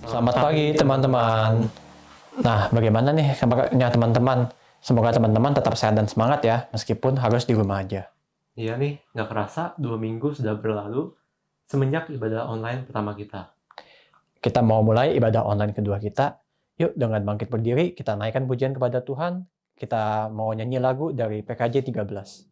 Selamat pagi teman-teman. Nah, bagaimana nih kabarnya teman-teman? Semoga teman-teman tetap sehat dan semangat ya, meskipun harus di rumah aja. Iya nih, nggak kerasa 2 minggu sudah berlalu semenjak ibadah online pertama kita. Kita mau mulai ibadah online kedua kita. Yuk, dengan bangkit berdiri, kita naikkan pujian kepada Tuhan. Kita mau nyanyi lagu dari PKJ 13.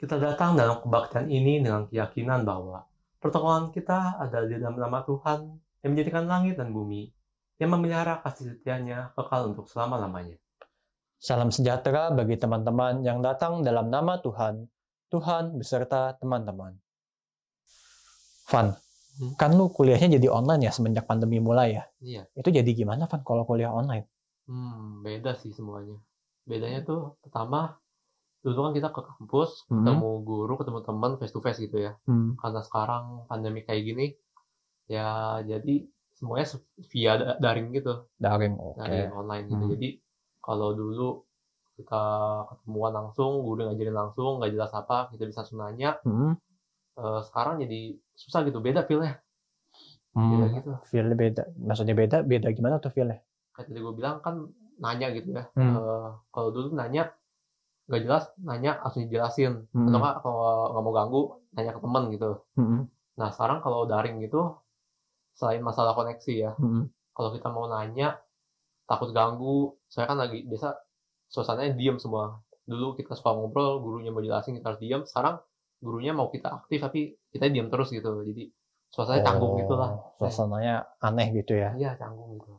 Kita datang dalam kebaktian ini dengan keyakinan bahwa pertolongan kita ada di dalam nama Tuhan yang menjadikan langit dan bumi, yang memelihara kasih setianya kekal untuk selama-lamanya. Salam sejahtera bagi teman-teman yang datang dalam nama Tuhan. Tuhan beserta teman-teman. Van, kan lu kuliahnya jadi online ya semenjak pandemi mulai ya? Iya. Itu jadi gimana Van kalau kuliah online? Beda sih semuanya. Bedanya tuh pertama, dulu kan kita ke kampus, ketemu guru, ketemu teman face to face gitu ya. Karena sekarang pandemi kayak gini, ya jadi semuanya via daring gitu. Daring, oke. Daring online gitu. Jadi kalau dulu kita ketemuan langsung, guru ngajarin langsung, nggak jelas apa, kita bisa langsung nanya. Sekarang jadi susah gitu, beda feel-nya. Beda gitu. Feel-nya beda. Maksudnya beda gimana tuh feel-nya? Kayak tadi gue bilang kan nanya gitu ya. Kalau dulu nanya nggak jelas, nanya langsung dijelasin. Atau nggak kalau nggak mau ganggu, nanya ke teman gitu. Nah sekarang kalau daring gitu, selain masalah koneksi ya, kalau kita mau nanya takut ganggu, saya kan lagi biasa suasananya diem semua. Dulu kita suka ngobrol, gurunya mau jelasin kita harus diem. Sekarang gurunya mau kita aktif tapi kita diem terus gitu. Jadi suasananya canggung gitu lah. Suasananya aneh gitu ya? Iya canggung gitu.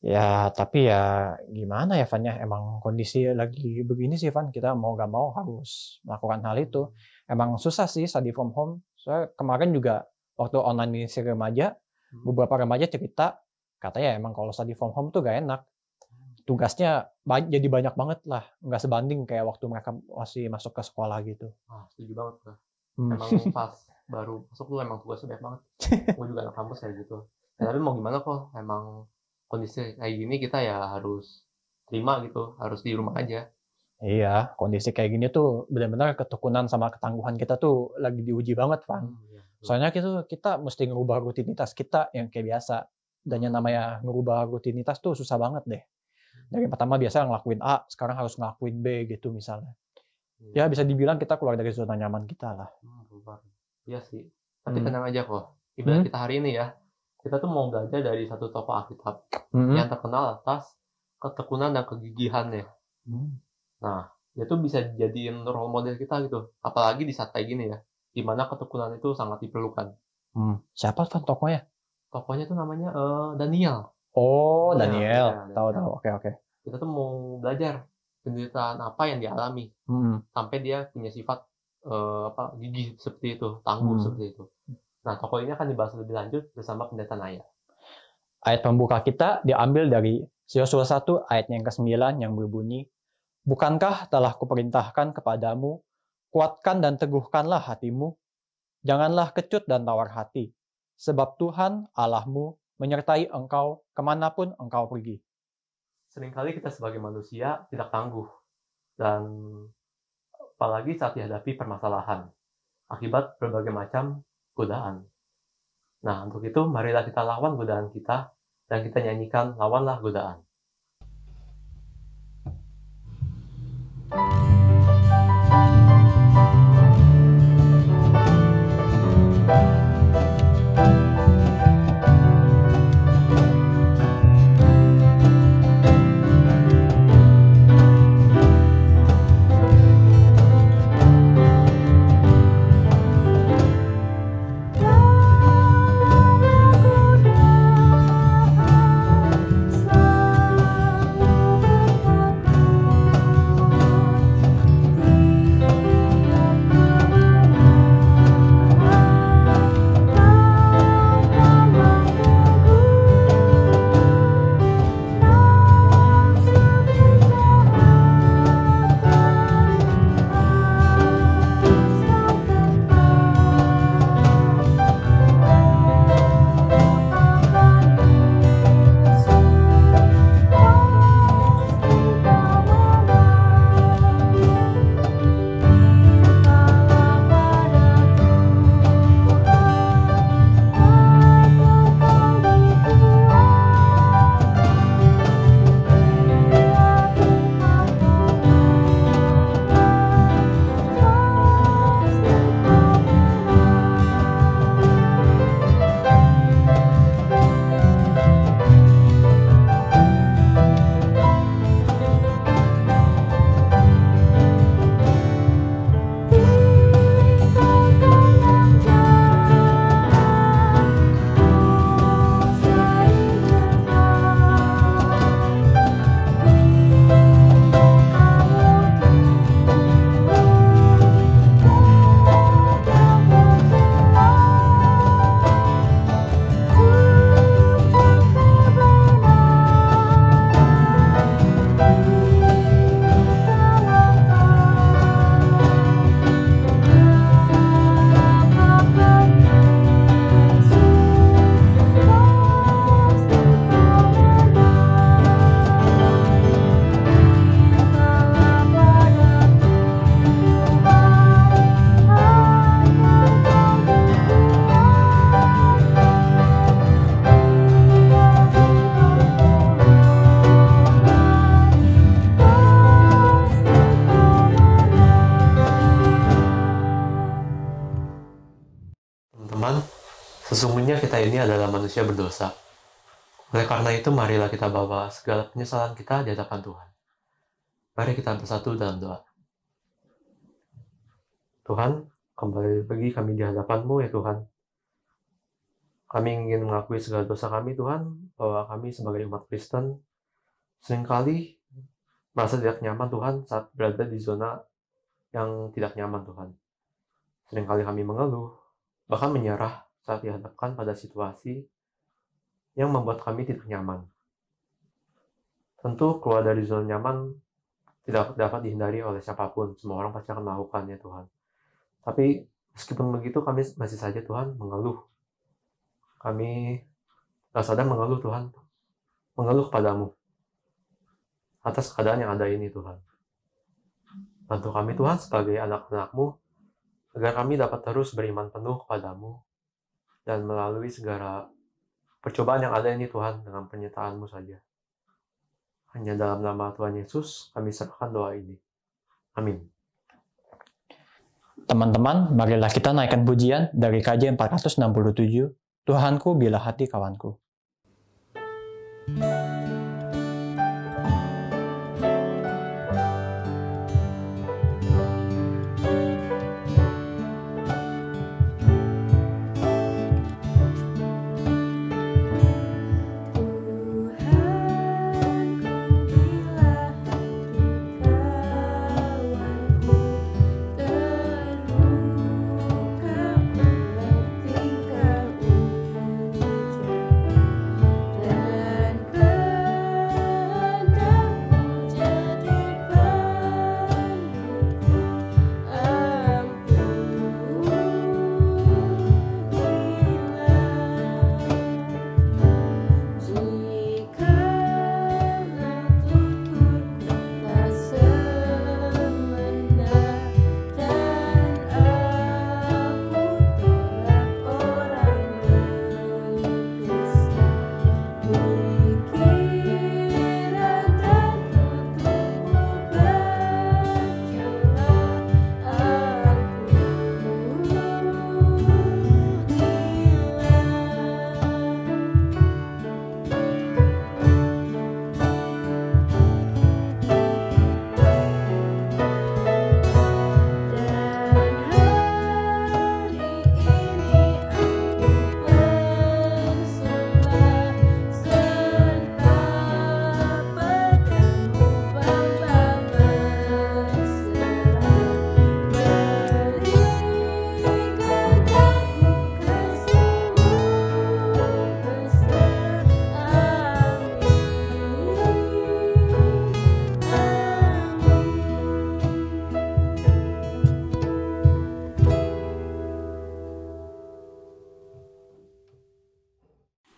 Ya tapi ya gimana ya Van ya, emang kondisi lagi begini sih Van, kita mau gak mau harus melakukan hal itu. Emang susah sih study from home. Soalnya kemarin juga waktu online di remaja, beberapa remaja cerita katanya emang kalau study from home tuh gak enak. Tugasnya jadi banyak banget lah, nggak sebanding kayak waktu mereka masih masuk ke sekolah gitu. Setuju banget lah. Emang pas baru masuk tuh emang tugasnya banyak banget. Gue juga anak kampus kayak gitu. Ya, tapi mau gimana kok, emang kondisi kayak gini kita ya harus terima gitu, harus di rumah aja. Iya, kondisi kayak gini tuh benar-benar ketekunan sama ketangguhan kita tuh lagi diuji banget, Van. Soalnya kita mesti ngerubah rutinitas kita yang kayak biasa. Dan yang namanya ngerubah rutinitas tuh susah banget deh. Dari pertama biasa ngelakuin A, sekarang harus ngelakuin B gitu misalnya. Ya bisa dibilang kita keluar dari zona nyaman kita lah. Iya sih. Tapi tenang aja kok. Ibadah kita hari ini ya, kita tuh mau belajar dari satu tokoh Alkitab yang terkenal atas ketekunan dan kegigihannya. Nah, dia tuh bisa jadiin role model kita gitu. Apalagi di saat kayak gini ya, dimana ketekunan itu sangat diperlukan. Siapa Van tokohnya? Tokohnya tuh namanya Daniel. Oh, Daniel. Tahu. Oke. Kita tuh mau belajar penderitaan apa yang dialami sampai dia punya sifat gigih seperti itu, tangguh seperti itu. Nah, tokoh ini akan dibahas lebih lanjut bersama pendeta Naya. Ayat pembuka kita diambil dari Yosua 1 ayatnya yang ke-9 yang berbunyi, "Bukankah telah kuperintahkan kepadamu, kuatkan dan teguhkanlah hatimu, janganlah kecut dan tawar hati, sebab Tuhan Allahmu menyertai engkau kemanapun engkau pergi." Seringkali kita sebagai manusia tidak tangguh, dan apalagi saat dihadapi permasalahan akibat berbagai macam godaan. Nah, untuk itu marilah kita lawan godaan kita, dan kita nyanyikan "Lawanlah Godaan". Teman-teman, sesungguhnya kita ini adalah manusia berdosa. Oleh karena itu, marilah kita bawa segala penyesalan kita di hadapan Tuhan. Mari kita bersatu dalam doa. Tuhan, kembali lagi kami di hadapan-Mu ya Tuhan. Kami ingin mengakui segala dosa kami Tuhan, bahwa kami sebagai umat Kristen seringkali merasa tidak nyaman Tuhan saat berada di zona yang tidak nyaman Tuhan. Seringkali kami mengeluh, bahkan menyerah saat dihadapkan pada situasi yang membuat kami tidak nyaman. Tentu keluar dari zona nyaman tidak dapat dihindari oleh siapapun, semua orang pasti akan melakukannya Tuhan. Tapi meskipun begitu kami masih saja Tuhan mengeluh. Kami gak sadar mengeluh Tuhan, mengeluh kepadamu atas keadaan yang ada ini Tuhan. Bantu kami Tuhan sebagai anak-anak-Mu, agar kami dapat terus beriman penuh kepadamu, dan melalui segala percobaan yang ada ini Tuhan, dengan penyertaan-Mu saja. Hanya dalam nama Tuhan Yesus, kami serahkan doa ini. Amin. Teman-teman, marilah kita naikkan pujian dari KJ 467, Tuhanku bila hati kawanku.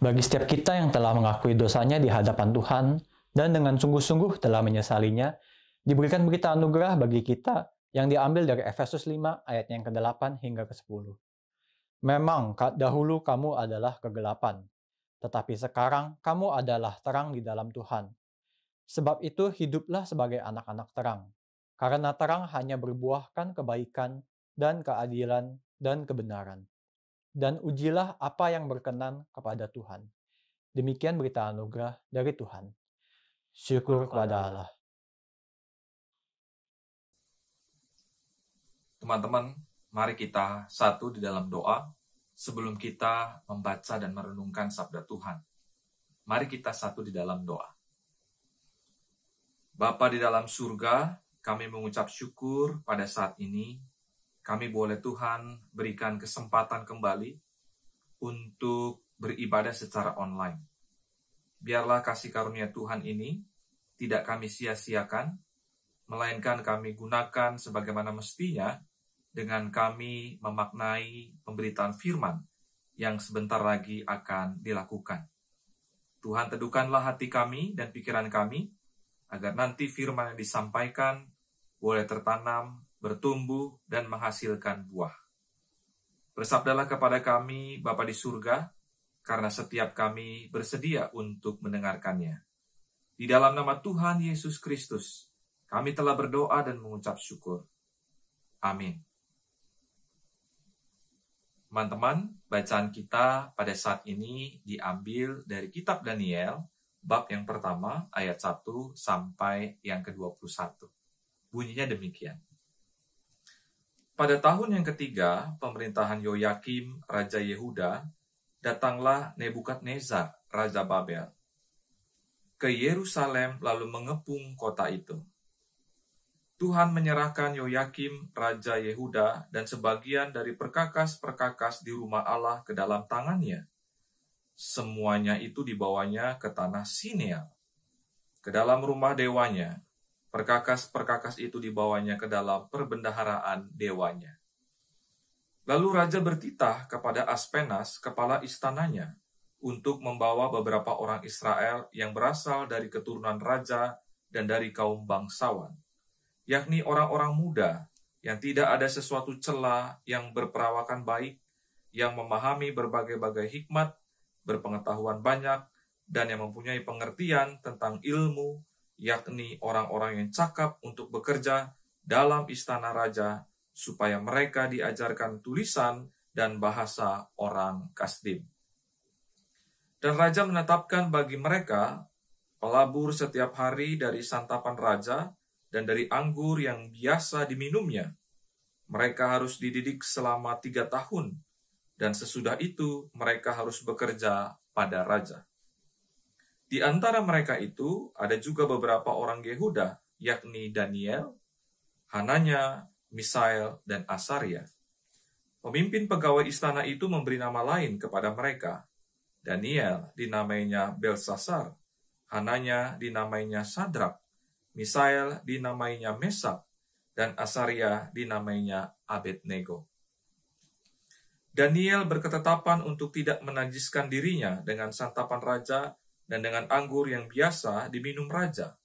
Bagi setiap kita yang telah mengakui dosanya di hadapan Tuhan dan dengan sungguh-sungguh telah menyesalinya, diberikan berita anugerah bagi kita yang diambil dari Efesus 5 ayat yang ke-8 hingga ke-10. Memang dahulu kamu adalah kegelapan, tetapi sekarang kamu adalah terang di dalam Tuhan. Sebab itu hiduplah sebagai anak-anak terang, karena terang hanya berbuahkan kebaikan dan keadilan dan kebenaran. Dan ujilah apa yang berkenan kepada Tuhan. Demikian berita anugerah dari Tuhan. Syukur kepada Allah. Teman-teman, mari kita satu di dalam doa sebelum kita membaca dan merenungkan sabda Tuhan. Mari kita satu di dalam doa. Bapa di dalam surga, kami mengucap syukur pada saat ini. Kami boleh Tuhan berikan kesempatan kembali untuk beribadah secara online. Biarlah kasih karunia Tuhan ini tidak kami sia-siakan, melainkan kami gunakan sebagaimana mestinya dengan kami memaknai pemberitaan firman yang sebentar lagi akan dilakukan. Tuhan, teduhkanlah hati kami dan pikiran kami, agar nanti firman yang disampaikan boleh tertanam, bertumbuh, dan menghasilkan buah. Bersabdalah kepada kami, Bapa di surga, karena setiap kami bersedia untuk mendengarkannya. Di dalam nama Tuhan Yesus Kristus, kami telah berdoa dan mengucap syukur. Amin. Teman-teman, bacaan kita pada saat ini diambil dari kitab Daniel, bab yang pertama, ayat 1 sampai yang ke-21. Bunyinya demikian. Pada tahun yang ketiga, pemerintahan Yoyakim, Raja Yehuda, datanglah Nebukadnezar, Raja Babel, ke Yerusalem lalu mengepung kota itu. Tuhan menyerahkan Yoyakim, Raja Yehuda, dan sebagian dari perkakas-perkakas di rumah Allah ke dalam tangannya. Semuanya itu dibawanya ke tanah Sinear, ke dalam rumah dewanya. Perkakas-perkakas itu dibawanya ke dalam perbendaharaan dewanya. Lalu raja bertitah kepada Aspenas, kepala istananya, untuk membawa beberapa orang Israel yang berasal dari keturunan raja dan dari kaum bangsawan, yakni orang-orang muda yang tidak ada sesuatu cela, yang berperawakan baik, yang memahami berbagai-bagai hikmat, berpengetahuan banyak, dan yang mempunyai pengertian tentang ilmu, yakni orang-orang yang cakap untuk bekerja dalam istana raja, supaya mereka diajarkan tulisan dan bahasa orang Kasdim. Dan raja menetapkan bagi mereka pelabur setiap hari dari santapan raja dan dari anggur yang biasa diminumnya. Mereka harus dididik selama 3 tahun, dan sesudah itu mereka harus bekerja pada raja. Di antara mereka itu ada juga beberapa orang Yehuda, yakni Daniel, Hananya, Misael, dan Asaria. Pemimpin pegawai istana itu memberi nama lain kepada mereka. Daniel dinamainya Belsasar, Hananya dinamainya Sadrak, Misael dinamainya Mesak, dan Asaria dinamainya Abednego. Daniel berketetapan untuk tidak menajiskan dirinya dengan santapan raja dan dengan anggur yang biasa diminum raja.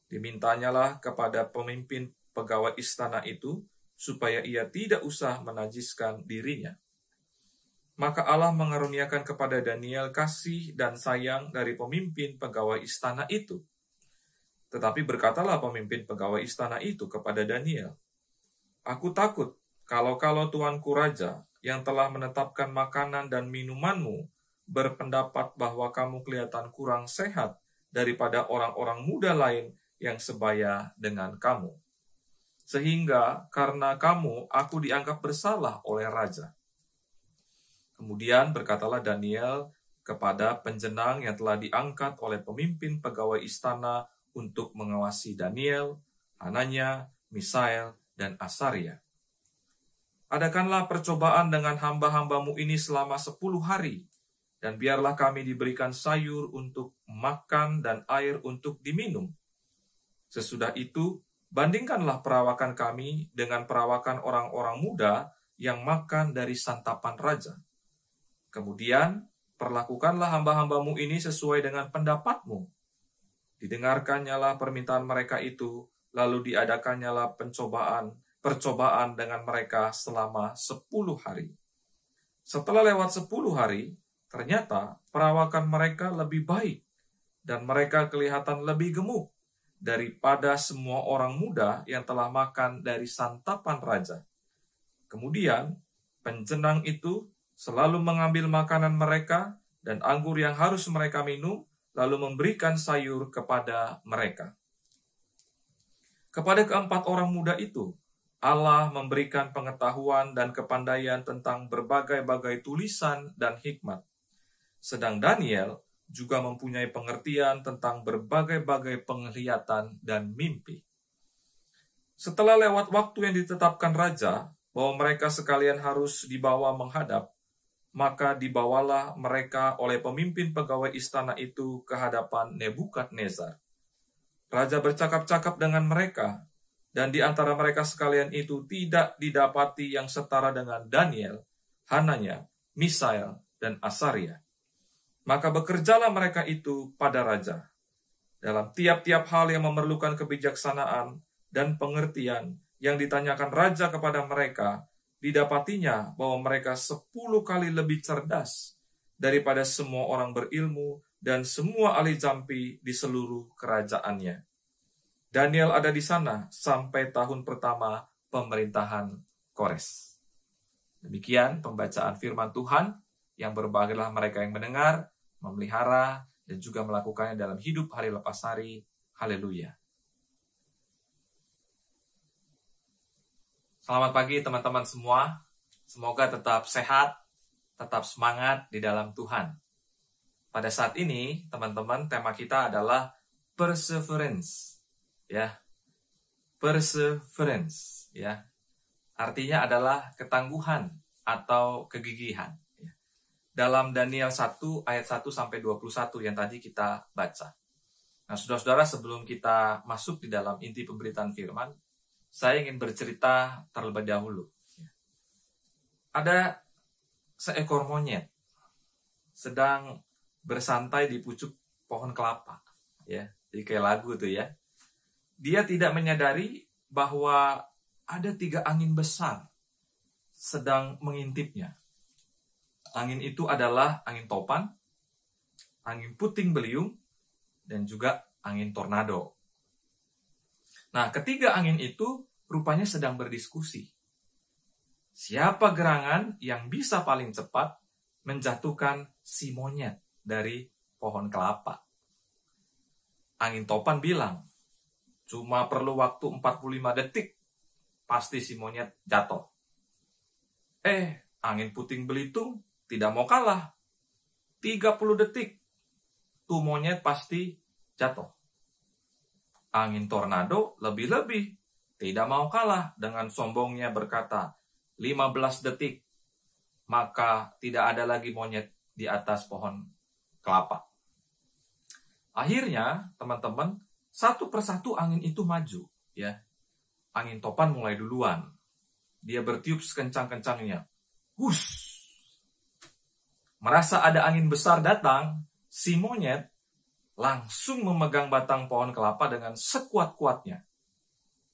Dimintanyalah kepada pemimpin pegawai istana itu supaya ia tidak usah menajiskan dirinya. Maka Allah mengaruniakan kepada Daniel kasih dan sayang dari pemimpin pegawai istana itu. Tetapi berkatalah pemimpin pegawai istana itu kepada Daniel, "Aku takut kalau tuanku raja yang telah menetapkan makanan dan minumanmu berpendapat bahwa kamu kelihatan kurang sehat daripada orang-orang muda lain yang sebaya dengan kamu. Sehingga karena kamu, aku dianggap bersalah oleh raja." Kemudian berkatalah Daniel kepada penjenang yang telah diangkat oleh pemimpin pegawai istana untuk mengawasi Daniel, Hananya, Misael, dan Asaria. "Adakanlah percobaan dengan hamba-hambamu ini selama 10 hari, dan biarlah kami diberikan sayur untuk makan dan air untuk diminum. Sesudah itu, bandingkanlah perawakan kami dengan perawakan orang-orang muda yang makan dari santapan raja. Kemudian, perlakukanlah hamba-hambamu ini sesuai dengan pendapatmu. Didengarkannyalah permintaan mereka itu, lalu diadakannyalah percobaan dengan mereka selama 10 hari. Setelah lewat 10 hari, ternyata perawakan mereka lebih baik, dan mereka kelihatan lebih gemuk daripada semua orang muda yang telah makan dari santapan raja. Kemudian, penjenang itu selalu mengambil makanan mereka dan anggur yang harus mereka minum, lalu memberikan sayur kepada mereka. Kepada keempat orang muda itu, Allah memberikan pengetahuan dan kepandaian tentang berbagai-bagai tulisan dan hikmat. Sedang Daniel juga mempunyai pengertian tentang berbagai-bagai penglihatan dan mimpi. Setelah lewat waktu yang ditetapkan raja, bahwa mereka sekalian harus dibawa menghadap, maka dibawalah mereka oleh pemimpin pegawai istana itu ke hadapan Nebukadnezar. Raja bercakap-cakap dengan mereka, dan di antara mereka sekalian itu tidak didapati yang setara dengan Daniel, Hananya, Misael, dan Asaria. Maka bekerjalah mereka itu pada raja. Dalam tiap-tiap hal yang memerlukan kebijaksanaan dan pengertian yang ditanyakan raja kepada mereka, didapatinya bahwa mereka 10 kali lebih cerdas daripada semua orang berilmu dan semua ahli jampi di seluruh kerajaannya. Daniel ada di sana sampai tahun pertama pemerintahan Kores. Demikian pembacaan firman Tuhan, yang berbahagialah mereka yang mendengar, memelihara, dan juga melakukannya dalam hidup hari lepas hari. Haleluya. Selamat pagi teman-teman semua. Semoga tetap sehat, tetap semangat di dalam Tuhan. Pada saat ini, teman-teman, tema kita adalah perseverance. Ya. Perseverance, ya. Artinya adalah ketangguhan atau kegigihan. Ya. Dalam Daniel 1 ayat 1 sampai 21 yang tadi kita baca. Nah, saudara-saudara, sebelum kita masuk di dalam inti pemberitaan firman, saya ingin bercerita terlebih dahulu. Ada seekor monyet sedang bersantai di pucuk pohon kelapa. Ya, jadi kayak lagu tuh ya. Dia tidak menyadari bahwa ada 3 angin besar sedang mengintipnya. Angin itu adalah angin topan, angin puting beliung, dan juga angin tornado. Nah, ketiga angin itu rupanya sedang berdiskusi. Siapa gerangan yang bisa paling cepat menjatuhkan si monyet dari pohon kelapa? Angin topan bilang, cuma perlu waktu 45 detik, pasti si monyet jatuh. Angin puting belitung tidak mau kalah. 30 detik, tuh monyet pasti jatuh. Angin tornado lebih-lebih, tidak mau kalah dengan sombongnya berkata, 15 detik, maka tidak ada lagi monyet di atas pohon kelapa. Akhirnya, teman-teman, satu persatu angin itu maju. Ya, angin topan mulai duluan. Dia bertiup sekencang-kencangnya. Hus! Merasa ada angin besar datang, si monyet langsung memegang batang pohon kelapa dengan sekuat-kuatnya.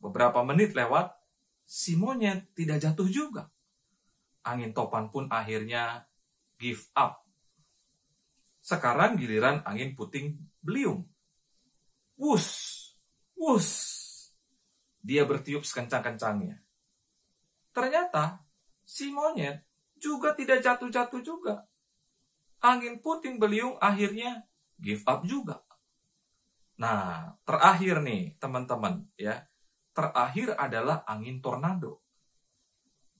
Beberapa menit lewat, si monyet tidak jatuh juga. Angin topan pun akhirnya give up. Sekarang giliran angin puting beliung. Wus! Wus! Dia bertiup sekencang-kencangnya. Ternyata, si monyet juga tidak jatuh-jatuh juga. Angin puting beliung akhirnya give up juga. Nah, terakhir nih teman-teman ya. Terakhir adalah angin tornado.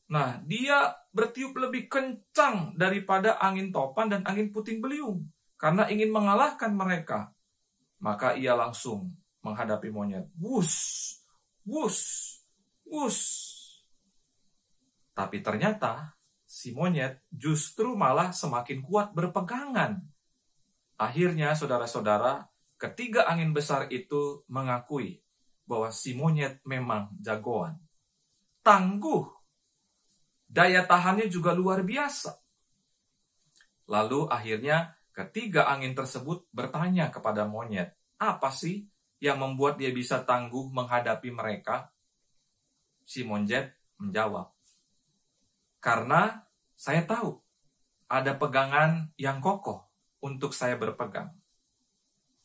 Nah, dia bertiup lebih kencang daripada angin topan dan angin puting beliung karena ingin mengalahkan mereka. Maka ia langsung menghadapi monyet. Wus, wus, wus. Tapi ternyata si monyet justru malah semakin kuat berpegangan. Akhirnya, saudara-saudara, ketiga angin besar itu mengakui bahwa si monyet memang jagoan. Tangguh. Daya tahannya juga luar biasa. Lalu akhirnya ketiga angin tersebut bertanya kepada monyet, apa sih yang membuat dia bisa tangguh menghadapi mereka? Si monyet menjawab, karena saya tahu ada pegangan yang kokoh untuk saya berpegang.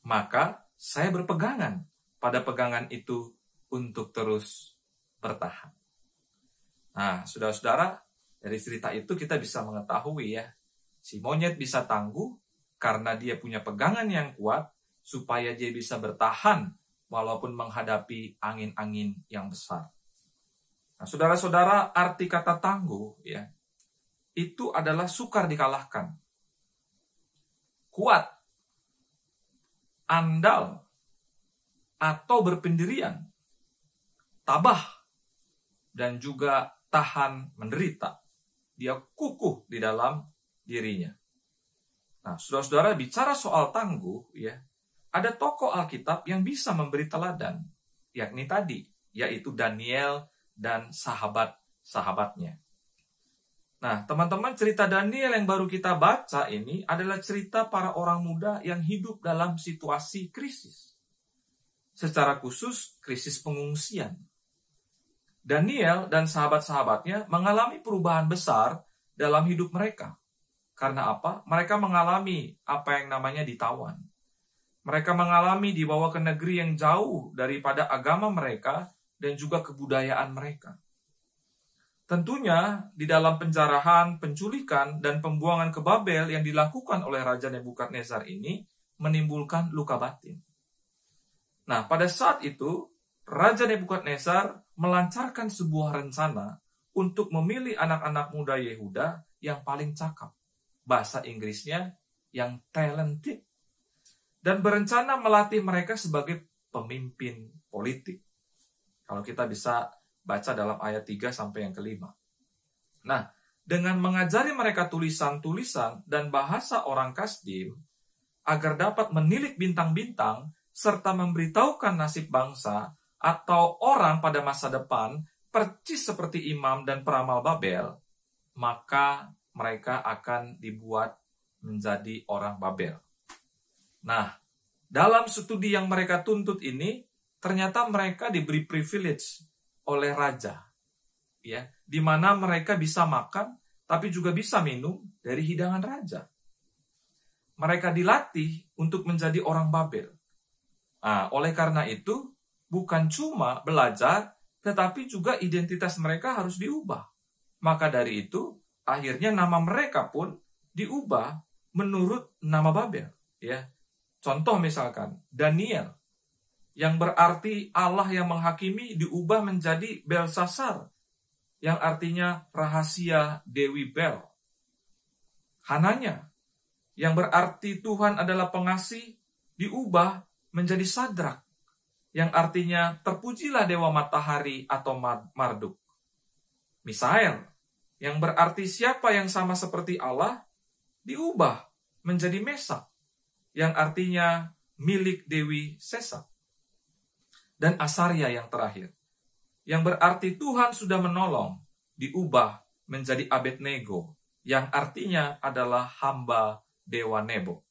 Maka saya berpegangan pada pegangan itu untuk terus bertahan. Nah, saudara-saudara, dari cerita itu kita bisa mengetahui ya, si monyet bisa tangguh karena dia punya pegangan yang kuat supaya dia bisa bertahan walaupun menghadapi angin-angin yang besar. Nah, saudara-saudara, arti kata tangguh ya, itu adalah sukar dikalahkan. Kuat, andal, atau berpendirian, tabah, dan juga tahan menderita. Dia kukuh di dalam dirinya. Nah, saudara-saudara, bicara soal tangguh, ya, ada tokoh Alkitab yang bisa memberi teladan, yakni tadi, yaitu Daniel dan sahabat-sahabatnya. Nah, teman-teman, cerita Daniel yang baru kita baca ini adalah cerita para orang muda yang hidup dalam situasi krisis. Secara khusus, krisis pengungsian. Daniel dan sahabat-sahabatnya mengalami perubahan besar dalam hidup mereka. Karena apa? Mereka mengalami apa yang namanya ditawan. Mereka mengalami dibawa ke negeri yang jauh daripada agama mereka dan juga kebudayaan mereka. Tentunya di dalam penjarahan, penculikan, dan pembuangan ke Babel yang dilakukan oleh Raja Nebukadnezar ini menimbulkan luka batin. Nah, pada saat itu, Raja Nebukadnezar melancarkan sebuah rencana untuk memilih anak-anak muda Yehuda yang paling cakap. Bahasa Inggrisnya yang talented. Dan berencana melatih mereka sebagai pemimpin politik. Kalau kita bisa baca dalam ayat 3 sampai yang kelima. Nah, dengan mengajari mereka tulisan-tulisan dan bahasa orang Kasdim, agar dapat menilik bintang-bintang, serta memberitahukan nasib bangsa atau orang pada masa depan, percis seperti imam dan peramal Babel, maka mereka akan dibuat menjadi orang Babel. Nah, dalam studi yang mereka tuntut ini, ternyata mereka diberi privilege oleh raja, ya, di mana mereka bisa makan, tapi juga bisa minum dari hidangan raja. Mereka dilatih untuk menjadi orang Babel. Nah, oleh karena itu, bukan cuma belajar, tetapi juga identitas mereka harus diubah. Maka dari itu, akhirnya nama mereka pun diubah menurut nama Babel. Ya, contoh misalkan, Daniel, yang berarti Allah yang menghakimi, diubah menjadi Belsasar, yang artinya rahasia Dewi Bel. Hananya, yang berarti Tuhan adalah pengasih, diubah menjadi Sadrak, yang artinya terpujilah Dewa Matahari atau Marduk. Misael, yang berarti siapa yang sama seperti Allah, diubah menjadi Mesak, yang artinya milik Dewi Sesak. Dan Asaria yang terakhir, yang berarti Tuhan sudah menolong, diubah menjadi Abednego, yang artinya adalah hamba Dewa Nebo.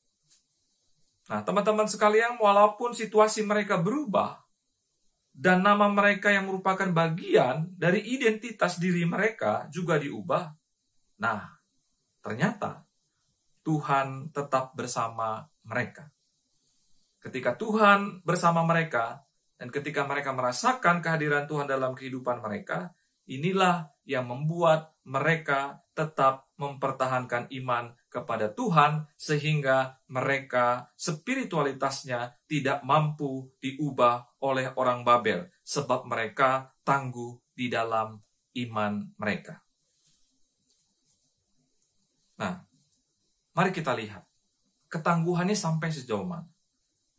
Nah, teman-teman sekalian, walaupun situasi mereka berubah, dan nama mereka yang merupakan bagian dari identitas diri mereka juga diubah, nah, ternyata Tuhan tetap bersama mereka. Ketika Tuhan bersama mereka, dan ketika mereka merasakan kehadiran Tuhan dalam kehidupan mereka, inilah yang membuat mereka tetap mempertahankan iman kepada Tuhan, sehingga mereka spiritualitasnya tidak mampu diubah oleh orang Babel, sebab mereka tangguh di dalam iman mereka. Nah, mari kita lihat ketangguhannya sampai sejauh mana.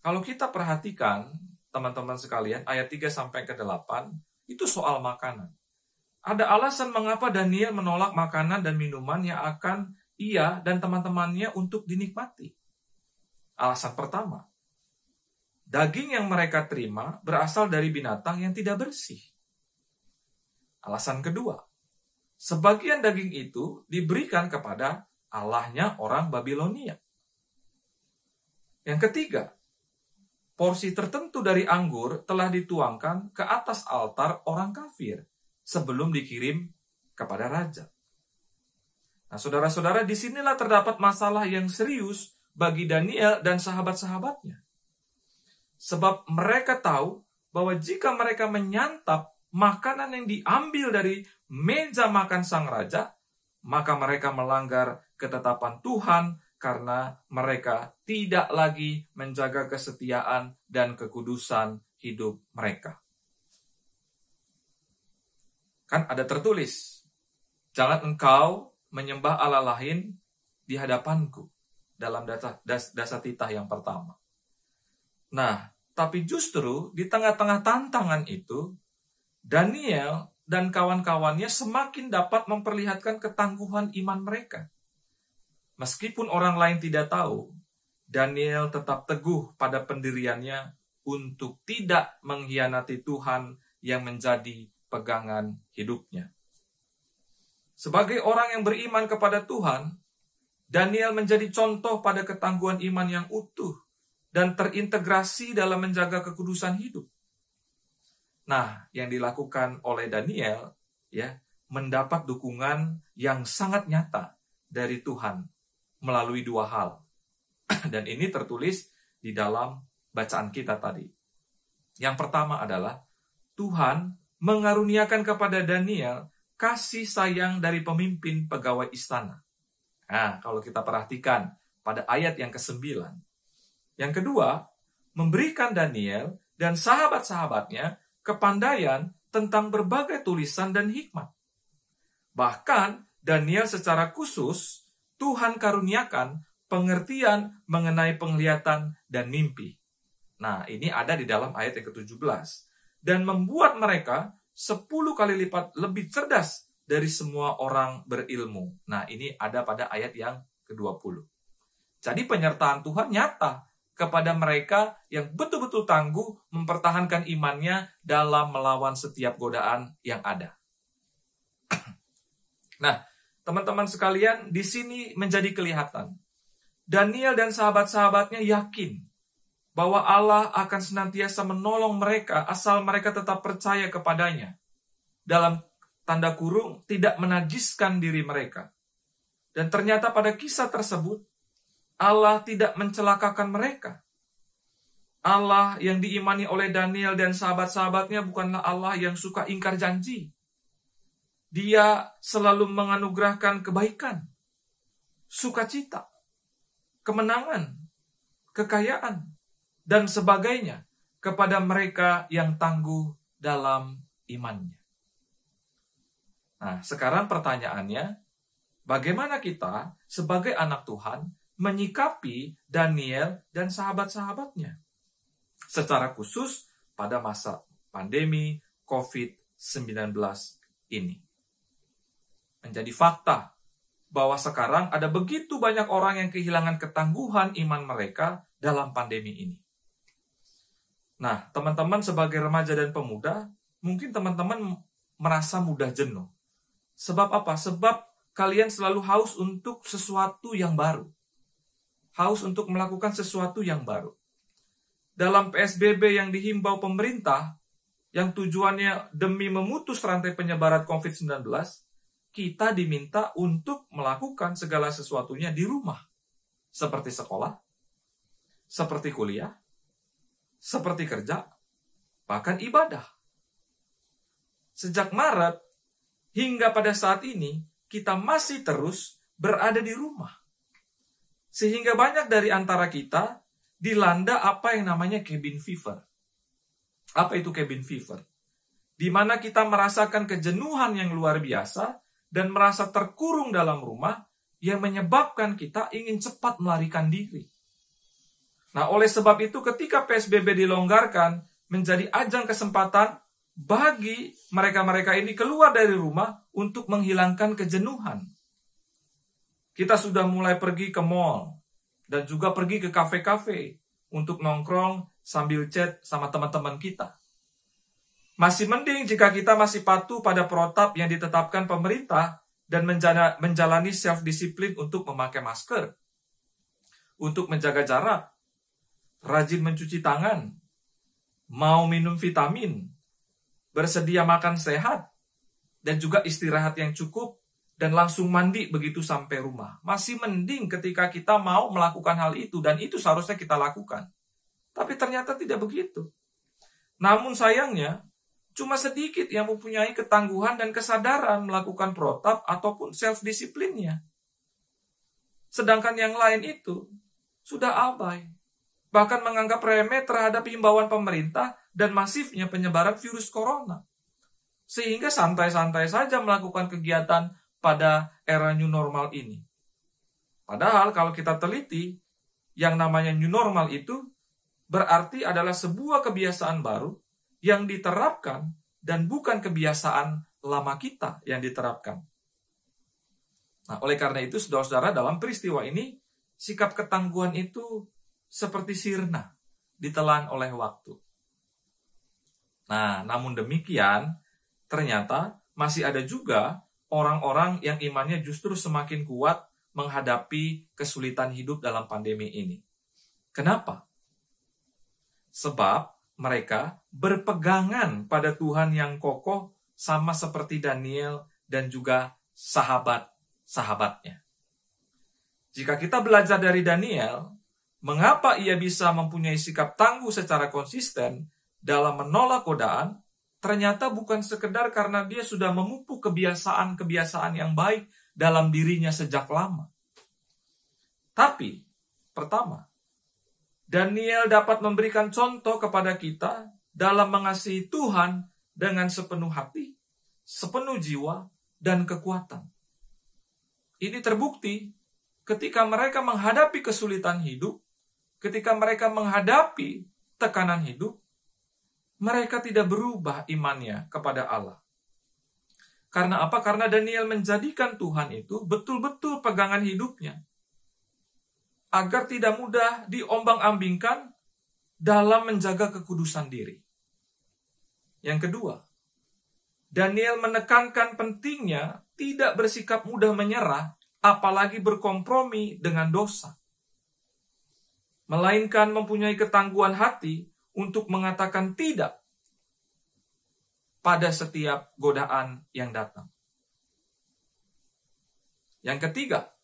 Kalau kita perhatikan, teman-teman sekalian, ayat 3 sampai ke 8 itu soal makanan. Ada alasan mengapa Daniel menolak makanan dan minuman yang akan ia dan teman-temannya untuk dinikmati. Alasan pertama, daging yang mereka terima berasal dari binatang yang tidak bersih. Alasan kedua, sebagian daging itu diberikan kepada Allahnya orang Babilonia. Yang ketiga, porsi tertentu dari anggur telah dituangkan ke atas altar orang kafir sebelum dikirim kepada raja. Nah, saudara-saudara, disinilah terdapat masalah yang serius bagi Daniel dan sahabat-sahabatnya. Sebab mereka tahu bahwa jika mereka menyantap makanan yang diambil dari meja makan sang raja, maka mereka melanggar ketetapan Tuhan karena mereka tidak lagi menjaga kesetiaan dan kekudusan hidup mereka. Kan ada tertulis, jangan engkau menyembah Allah lain di hadapanku, dalam Dasatitah yang pertama. Nah, tapi justru di tengah-tengah tantangan itu, Daniel dan kawan-kawannya semakin dapat memperlihatkan ketangguhan iman mereka. Meskipun orang lain tidak tahu, Daniel tetap teguh pada pendiriannya untuk tidak mengkhianati Tuhan yang menjadi pegangan hidupnya. Sebagai orang yang beriman kepada Tuhan, Daniel menjadi contoh pada ketangguhan iman yang utuh dan terintegrasi dalam menjaga kekudusan hidup. Nah, yang dilakukan oleh Daniel mendapat dukungan yang sangat nyata dari Tuhan melalui dua hal. Dan ini tertulis di dalam bacaan kita tadi. Yang pertama adalah Tuhan mengaruniakan kepada Daniel kasih sayang dari pemimpin pegawai istana. Nah, kalau kita perhatikan pada ayat yang ke-9. Yang kedua, memberikan Daniel dan sahabat-sahabatnya kepandaian tentang berbagai tulisan dan hikmat. Bahkan, Daniel secara khusus, Tuhan karuniakan pengertian mengenai penglihatan dan mimpi. Nah, ini ada di dalam ayat yang ke-17. Dan membuat mereka 10 kali lipat lebih cerdas dari semua orang berilmu. Nah, ini ada pada ayat yang ke-20. Jadi penyertaan Tuhan nyata kepada mereka yang betul-betul tangguh mempertahankan imannya dalam melawan setiap godaan yang ada. Nah, teman-teman sekalian, di sini menjadi kelihatan. Daniel dan sahabat-sahabatnya yakin bahwa Allah akan senantiasa menolong mereka asal mereka tetap percaya kepadanya. Dalam tanda kurung, tidak menajiskan diri mereka. Dan ternyata pada kisah tersebut, Allah tidak mencelakakan mereka. Allah yang diimani oleh Daniel dan sahabat-sahabatnya bukanlah Allah yang suka ingkar janji. Dia selalu menganugerahkan kebaikan, sukacita, kemenangan, kekayaan, dan sebagainya kepada mereka yang tangguh dalam imannya. Nah, sekarang pertanyaannya, bagaimana kita sebagai anak Tuhan menyikapi Daniel dan sahabat-sahabatnya? Secara khusus pada masa pandemi COVID-19 ini. Menjadi fakta bahwa sekarang ada begitu banyak orang yang kehilangan ketangguhan iman mereka dalam pandemi ini. Nah, teman-teman sebagai remaja dan pemuda, mungkin teman-teman merasa mudah jenuh. Sebab apa? Sebab kalian selalu haus untuk sesuatu yang baru. Haus untuk melakukan sesuatu yang baru. Dalam PSBB yang dihimbau pemerintah, yang tujuannya demi memutus rantai penyebaran COVID-19, kita diminta untuk melakukan segala sesuatunya di rumah. Seperti sekolah, seperti kuliah, seperti kerja, bahkan ibadah. Sejak Maret hingga pada saat ini, kita masih terus berada di rumah. Sehingga banyak dari antara kita dilanda apa yang namanya cabin fever. Apa itu cabin fever? Di mana kita merasakan kejenuhan yang luar biasa dan merasa terkurung dalam rumah yang menyebabkan kita ingin cepat melarikan diri. Nah, oleh sebab itu ketika PSBB dilonggarkan menjadi ajang kesempatan bagi mereka-mereka ini keluar dari rumah untuk menghilangkan kejenuhan. Kita sudah mulai pergi ke mall dan juga pergi ke kafe-kafe untuk nongkrong sambil chat sama teman-teman kita. Masih mending jika kita masih patuh pada protap yang ditetapkan pemerintah dan menjalani self-disiplin untuk memakai masker, untuk menjaga jarak, rajin mencuci tangan, mau minum vitamin, bersedia makan sehat, dan juga istirahat yang cukup, dan langsung mandi begitu sampai rumah. Masih mending ketika kita mau melakukan hal itu, dan itu seharusnya kita lakukan. Tapi ternyata tidak begitu. Namun sayangnya, cuma sedikit yang mempunyai ketangguhan dan kesadaran melakukan protap ataupun self-disiplinnya. Sedangkan yang lain itu sudah abai. Bahkan menganggap remeh terhadap himbauan pemerintah dan masifnya penyebaran virus corona. Sehingga santai-santai saja melakukan kegiatan pada era new normal ini. Padahal kalau kita teliti, yang namanya new normal itu berarti adalah sebuah kebiasaan baru yang diterapkan dan bukan kebiasaan lama kita yang diterapkan. Nah, oleh karena itu, saudara-saudara, dalam peristiwa ini, sikap ketangguhan itu seperti sirna, ditelan oleh waktu. Nah, namun demikian, ternyata masih ada juga orang-orang yang imannya justru semakin kuat menghadapi kesulitan hidup dalam pandemi ini. Kenapa? Sebab mereka berpegangan pada Tuhan yang kokoh sama seperti Daniel dan juga sahabat-sahabatnya. Jika kita belajar dari Daniel, mengapa ia bisa mempunyai sikap tangguh secara konsisten dalam menolak godaan, ternyata bukan sekedar karena dia sudah memupuk kebiasaan-kebiasaan yang baik dalam dirinya sejak lama. Tapi, pertama, Daniel dapat memberikan contoh kepada kita dalam mengasihi Tuhan dengan sepenuh hati, sepenuh jiwa, dan kekuatan. Ini terbukti ketika mereka menghadapi kesulitan hidup, ketika mereka menghadapi tekanan hidup, mereka tidak berubah imannya kepada Allah. Karena apa? Karena Daniel menjadikan Tuhan itu betul-betul pegangan hidupnya, agar tidak mudah diombang-ambingkan dalam menjaga kekudusan diri. Yang kedua, Daniel menekankan pentingnya tidak bersikap mudah menyerah, apalagi berkompromi dengan dosa. Melainkan mempunyai ketangguhan hati untuk mengatakan tidak pada setiap godaan yang datang. Yang ketiga,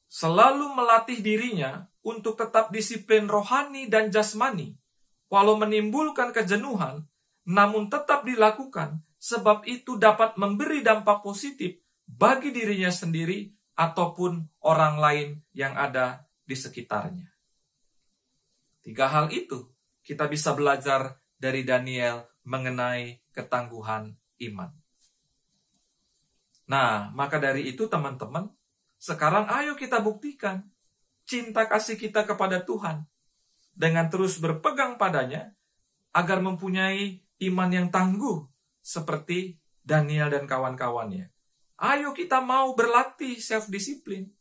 selalu melatih dirinya untuk tetap disiplin rohani dan jasmani, walau menimbulkan kejenuhan, namun tetap dilakukan, sebab itu dapat memberi dampak positif bagi dirinya sendiri ataupun orang lain yang ada di sekitarnya. 3 hal itu kita bisa belajar dari Daniel mengenai ketangguhan iman. Nah, maka dari itu teman-teman, sekarang ayo kita buktikan cinta kasih kita kepada Tuhan dengan terus berpegang padanya agar mempunyai iman yang tangguh seperti Daniel dan kawan-kawannya. Ayo kita mau berlatih self-disiplin.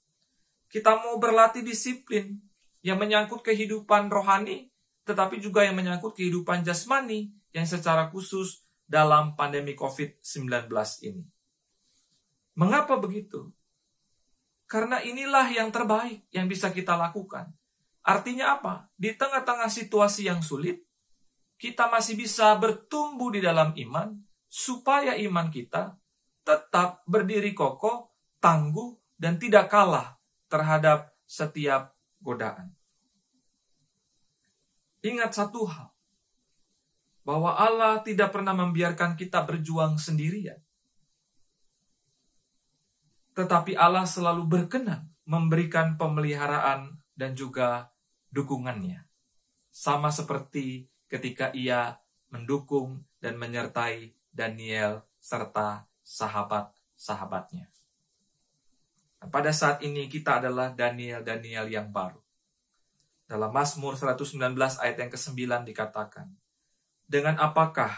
Kita mau berlatih disiplin yang menyangkut kehidupan rohani, tetapi juga yang menyangkut kehidupan jasmani yang secara khusus dalam pandemi COVID-19 ini. Mengapa begitu? Karena inilah yang terbaik yang bisa kita lakukan. Artinya apa? Di tengah-tengah situasi yang sulit, kita masih bisa bertumbuh di dalam iman, supaya iman kita tetap berdiri kokoh, tangguh, dan tidak kalah terhadap setiap godaan. Ingat satu hal, bahwa Allah tidak pernah membiarkan kita berjuang sendirian. Tetapi Allah selalu berkenan memberikan pemeliharaan dan juga dukungannya. Sama seperti ketika ia mendukung dan menyertai Daniel serta sahabat-sahabatnya. Nah, pada saat ini kita adalah Daniel yang baru. Dalam Mazmur 119 ayat yang ke-9 dikatakan, dengan apakah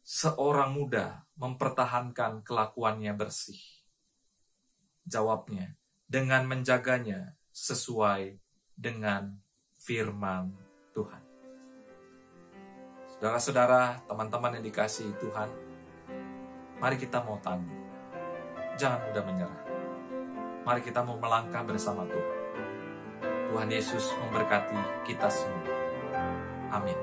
seorang muda mempertahankan kelakuannya bersih? Jawabnya, dengan menjaganya sesuai dengan firman Tuhan. Saudara-saudara, teman-teman yang dikasihi Tuhan, mari kita mau tangguh. jangan mudah menyerah. Mari kita mau melangkah bersama Tuhan. Tuhan Yesus memberkati kita semua. Amin.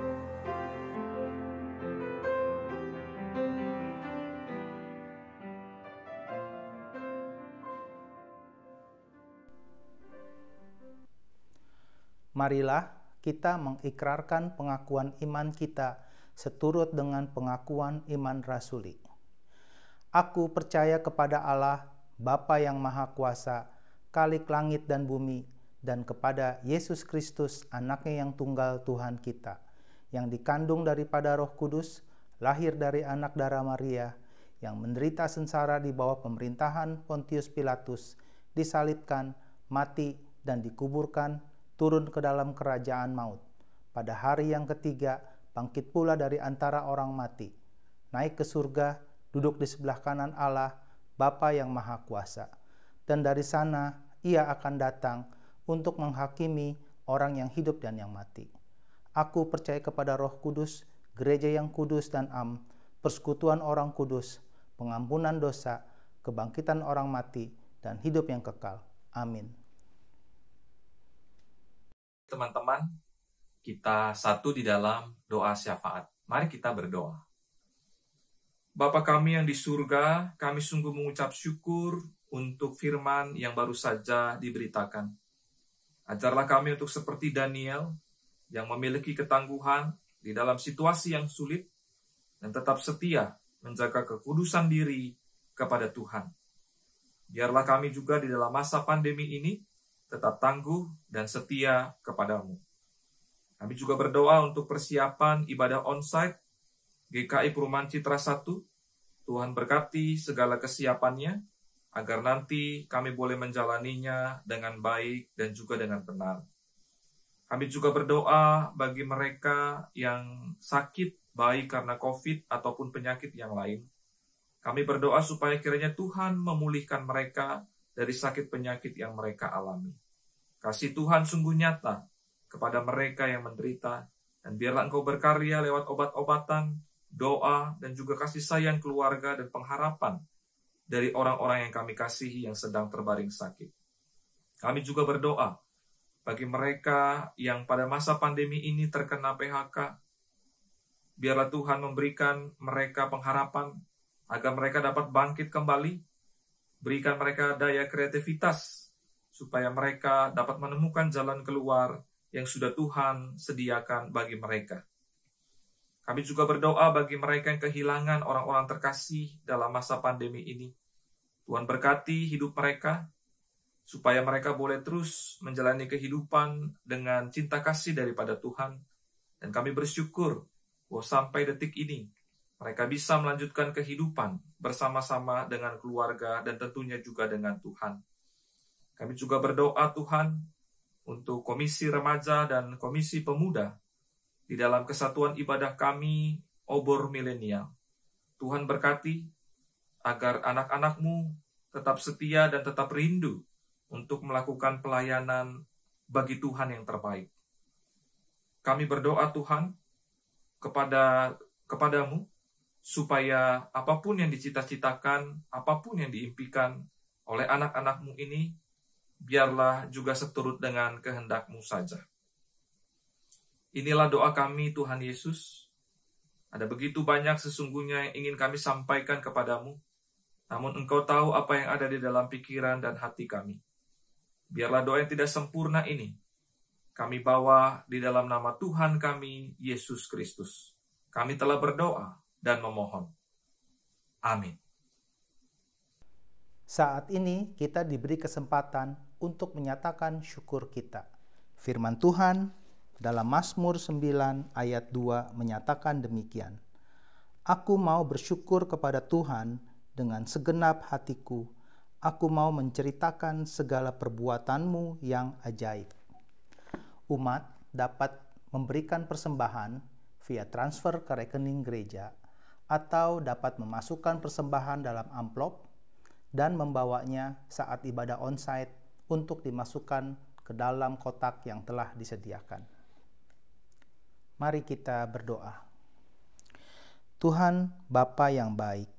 Marilah kita mengikrarkan pengakuan iman kita seturut dengan pengakuan iman rasuli. Aku percaya kepada Allah, Bapa yang Maha Kuasa, Khalik langit dan bumi, dan kepada Yesus Kristus, anaknya yang tunggal Tuhan kita, yang dikandung daripada Roh Kudus, lahir dari anak darah Maria, yang menderita sengsara di bawah pemerintahan Pontius Pilatus, disalibkan, mati, dan dikuburkan, turun ke dalam kerajaan maut. Pada hari yang ketiga, bangkit pula dari antara orang mati, naik ke surga, duduk di sebelah kanan Allah, Bapa yang Maha Kuasa. Dan dari sana ia akan datang untuk menghakimi orang yang hidup dan yang mati. Aku percaya kepada Roh Kudus, gereja yang kudus dan am, persekutuan orang kudus, pengampunan dosa, kebangkitan orang mati, dan hidup yang kekal. Amin. Teman-teman, kita satu di dalam doa syafaat. Mari kita berdoa. Bapa kami yang di surga, kami sungguh mengucap syukur untuk firman yang baru saja diberitakan. Ajarlah kami untuk seperti Daniel, yang memiliki ketangguhan di dalam situasi yang sulit, dan tetap setia menjaga kekudusan diri kepada Tuhan. Biarlah kami juga di dalam masa pandemi ini, tetap tangguh dan setia kepadamu. Kami juga berdoa untuk persiapan ibadah onsite GKI Perumahan Citra 1. Tuhan berkati segala kesiapannya, agar nanti kami boleh menjalaninya dengan baik dan juga dengan benar. Kami juga berdoa bagi mereka yang sakit, baik karena COVID ataupun penyakit yang lain. Kami berdoa supaya kiranya Tuhan memulihkan mereka dari sakit penyakit yang mereka alami. Kasih Tuhan sungguh nyata kepada mereka yang menderita, dan biarlah Engkau berkarya lewat obat-obatan, doa, dan juga kasih sayang keluarga dan pengharapan dari orang-orang yang kami kasihi yang sedang terbaring sakit. Kami juga berdoa bagi mereka yang pada masa pandemi ini terkena PHK. Biarlah Tuhan memberikan mereka pengharapan agar mereka dapat bangkit kembali. Berikan mereka daya kreativitas supaya mereka dapat menemukan jalan keluar yang sudah Tuhan sediakan bagi mereka. Kami juga berdoa bagi mereka yang kehilangan orang-orang terkasih dalam masa pandemi ini. Tuhan berkati hidup mereka, supaya mereka boleh terus menjalani kehidupan dengan cinta kasih daripada Tuhan. Dan kami bersyukur bahwa sampai detik ini, mereka bisa melanjutkan kehidupan bersama-sama dengan keluarga dan tentunya juga dengan Tuhan. Kami juga berdoa Tuhan untuk Komisi Remaja dan Komisi Pemuda di dalam kesatuan ibadah kami, Obor Milenial. Tuhan berkati agar anak-anak-Mu tetap setia dan tetap rindu untuk melakukan pelayanan bagi Tuhan yang terbaik. Kami berdoa Tuhan kepadamu, supaya apapun yang dicita-citakan, apapun yang diimpikan oleh anak-anak-Mu ini, biarlah juga seturut dengan kehendak-Mu saja. Inilah doa kami Tuhan Yesus. Ada begitu banyak sesungguhnya yang ingin kami sampaikan kepadamu, namun Engkau tahu apa yang ada di dalam pikiran dan hati kami. Biarlah doa yang tidak sempurna ini kami bawa di dalam nama Tuhan kami, Yesus Kristus. Kami telah berdoa dan memohon. Amin. Saat ini kita diberi kesempatan untuk menyatakan syukur kita. Firman Tuhan dalam Mazmur 9 ayat 2 menyatakan demikian. Aku mau bersyukur kepada Tuhan dengan segenap hatiku. Aku mau menceritakan segala perbuatan-Mu yang ajaib. Umat dapat memberikan persembahan via transfer ke rekening gereja, atau dapat memasukkan persembahan dalam amplop dan membawanya saat ibadah onsite untuk dimasukkan ke dalam kotak yang telah disediakan. Mari kita berdoa. Tuhan Bapa yang baik,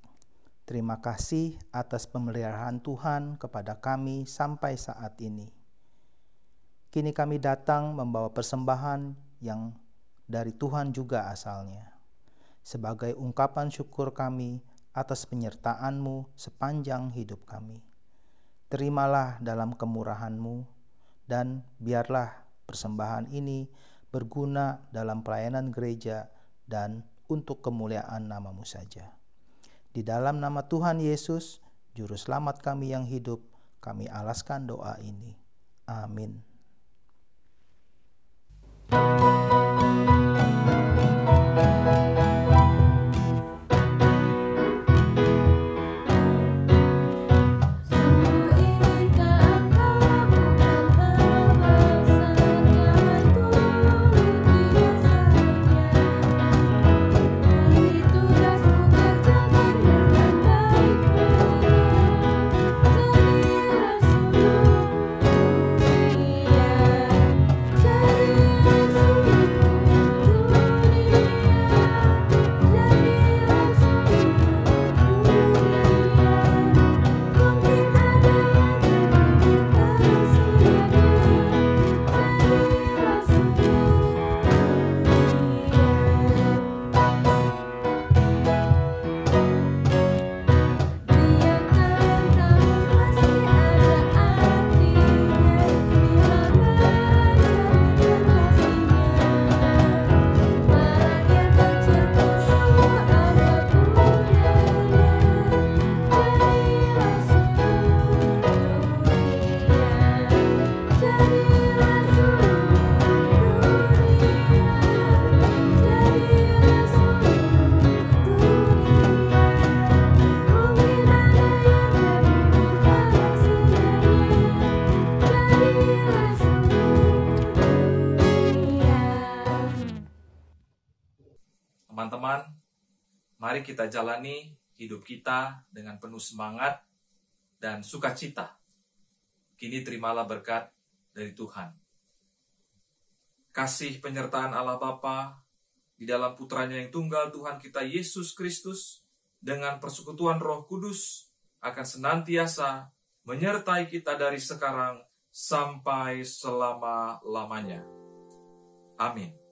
Terima kasih atas pemeliharaan Tuhan kepada kami sampai saat ini. Kini kami datang membawa persembahan yang dari Tuhan juga asalnya, sebagai ungkapan syukur kami atas penyertaan-Mu sepanjang hidup kami. Terimalah dalam kemurahan-Mu, dan biarlah persembahan ini berguna dalam pelayanan gereja dan untuk kemuliaan nama-Mu saja. Di dalam nama Tuhan Yesus, Juru Selamat kami yang hidup, kami alaskan doa ini. Amin. Teman-teman, mari kita jalani hidup kita dengan penuh semangat dan sukacita. Kini terimalah berkat dari Tuhan. Kasih penyertaan Allah Bapa di dalam Putranya yang tunggal Tuhan kita Yesus Kristus dengan persekutuan Roh Kudus akan senantiasa menyertai kita dari sekarang sampai selama-lamanya. Amin.